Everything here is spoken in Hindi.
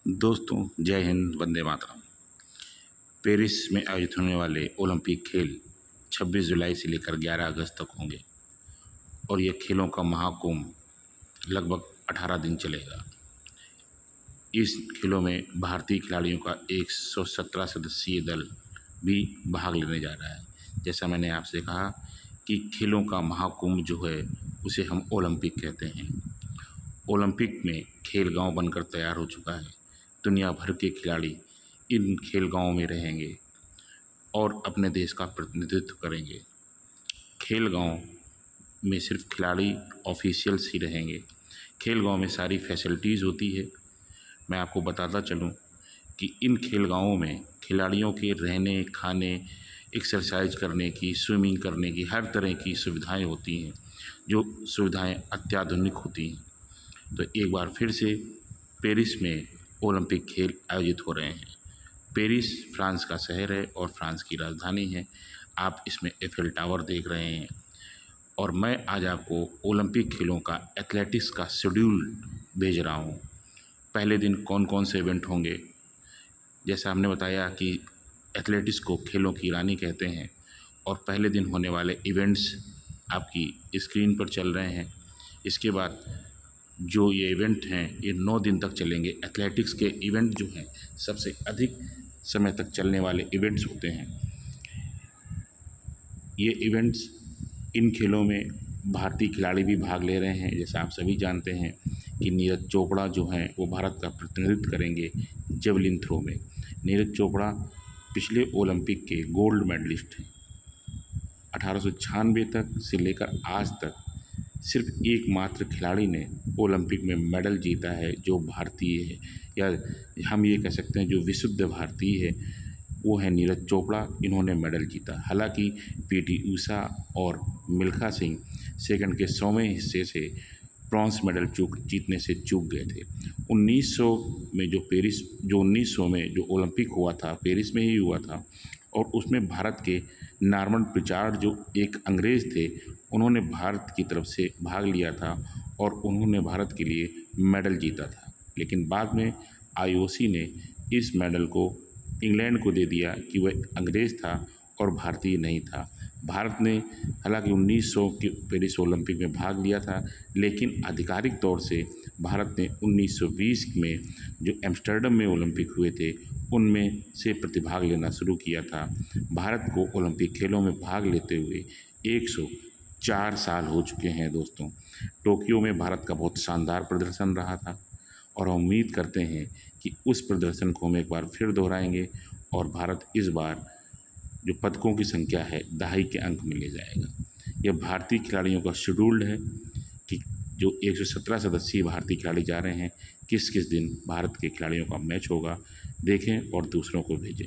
दोस्तों, जय हिंद, वंदे मातरम। पेरिस में आयोजित होने वाले ओलंपिक खेल 26 जुलाई से लेकर 11 अगस्त तक होंगे और ये खेलों का महाकुंभ लगभग 18 दिन चलेगा। इस खेलों में भारतीय खिलाड़ियों का 117 सदस्यीय दल भी भाग लेने जा रहा है। जैसा मैंने आपसे कहा कि खेलों का महाकुंभ जो है उसे हम ओलंपिक कहते हैं। ओलंपिक में खेल गांव बनकर तैयार हो चुका है। दुनिया भर के खिलाड़ी इन खेल गांवों में रहेंगे और अपने देश का प्रतिनिधित्व करेंगे। खेल गांव में सिर्फ खिलाड़ी ऑफिशियल्स ही रहेंगे। खेल गांव में सारी फैसिलिटीज़ होती है। मैं आपको बताता चलूं कि इन खेल गांवों में खिलाड़ियों के रहने, खाने, एक्सरसाइज करने की, स्विमिंग करने की हर तरह की सुविधाएं होती हैं, जो सुविधाएं अत्याधुनिक होती हैं। तो एक बार फिर से पेरिस में ओलंपिक खेल आयोजित हो रहे हैं। पेरिस फ्रांस का शहर है और फ्रांस की राजधानी है। आप इसमें एफिल टावर देख रहे हैं और मैं आज आपको ओलंपिक खेलों का एथलेटिक्स का शेड्यूल भेज रहा हूँ। पहले दिन कौन कौन से इवेंट होंगे। जैसा हमने बताया कि एथलेटिक्स को खेलों की रानी कहते हैं और पहले दिन होने वाले इवेंट्स आपकी स्क्रीन पर चल रहे हैं। इसके बाद जो ये इवेंट हैं ये 9 दिन तक चलेंगे। एथलेटिक्स के इवेंट जो हैं सबसे अधिक समय तक चलने वाले इवेंट्स होते हैं। ये इवेंट्स, इन खेलों में भारतीय खिलाड़ी भी भाग ले रहे हैं। जैसा आप सभी जानते हैं कि नीरज चोपड़ा जो हैं वो भारत का प्रतिनिधित्व करेंगे जेवलिन थ्रो में। नीरज चोपड़ा पिछले ओलंपिक के गोल्ड मेडलिस्ट हैं। 1896 तक से लेकर आज तक सिर्फ एकमात्र खिलाड़ी ने ओलंपिक में मेडल जीता है जो भारतीय है, या हम ये कह सकते हैं जो विशुद्ध भारतीय है, वो है नीरज चोपड़ा। इन्होंने मेडल जीता। हालांकि पीटी ऊषा और मिल्खा सिंह सेकंड के 100वें हिस्से से ब्रॉन्ज मेडल जीतने से चूक गए थे। 1900 में जो 1900 में जो ओलंपिक हुआ था पेरिस में ही हुआ था और उसमें भारत के नॉर्मन प्रिचार्ड जो एक अंग्रेज़ थे, उन्होंने भारत की तरफ से भाग लिया था और उन्होंने भारत के लिए मेडल जीता था। लेकिन बाद में आईओसी ने इस मेडल को इंग्लैंड को दे दिया कि वह अंग्रेज़ था और भारतीय नहीं था। भारत ने हालांकि 1900 के पेरिस ओलंपिक में भाग लिया था, लेकिन आधिकारिक तौर से भारत ने 1920 में जो एम्स्टर्डम में ओलंपिक हुए थे उनमें से प्रतिभाग लेना शुरू किया था। भारत को ओलंपिक खेलों में भाग लेते हुए 104 साल हो चुके हैं दोस्तों। टोक्यो में भारत का बहुत शानदार प्रदर्शन रहा था और हम उम्मीद करते हैं कि उस प्रदर्शन को हम एक बार फिर दोहराएंगे और भारत इस बार जो पदकों की संख्या है दहाई के अंक में ले जाएगा। यह भारतीय खिलाड़ियों का शेड्यूल्ड है कि जो 117 सदस्यीय भारतीय खिलाड़ी जा रहे हैं, किस किस दिन भारत के खिलाड़ियों का मैच होगा। देखें और दूसरों को भेजें।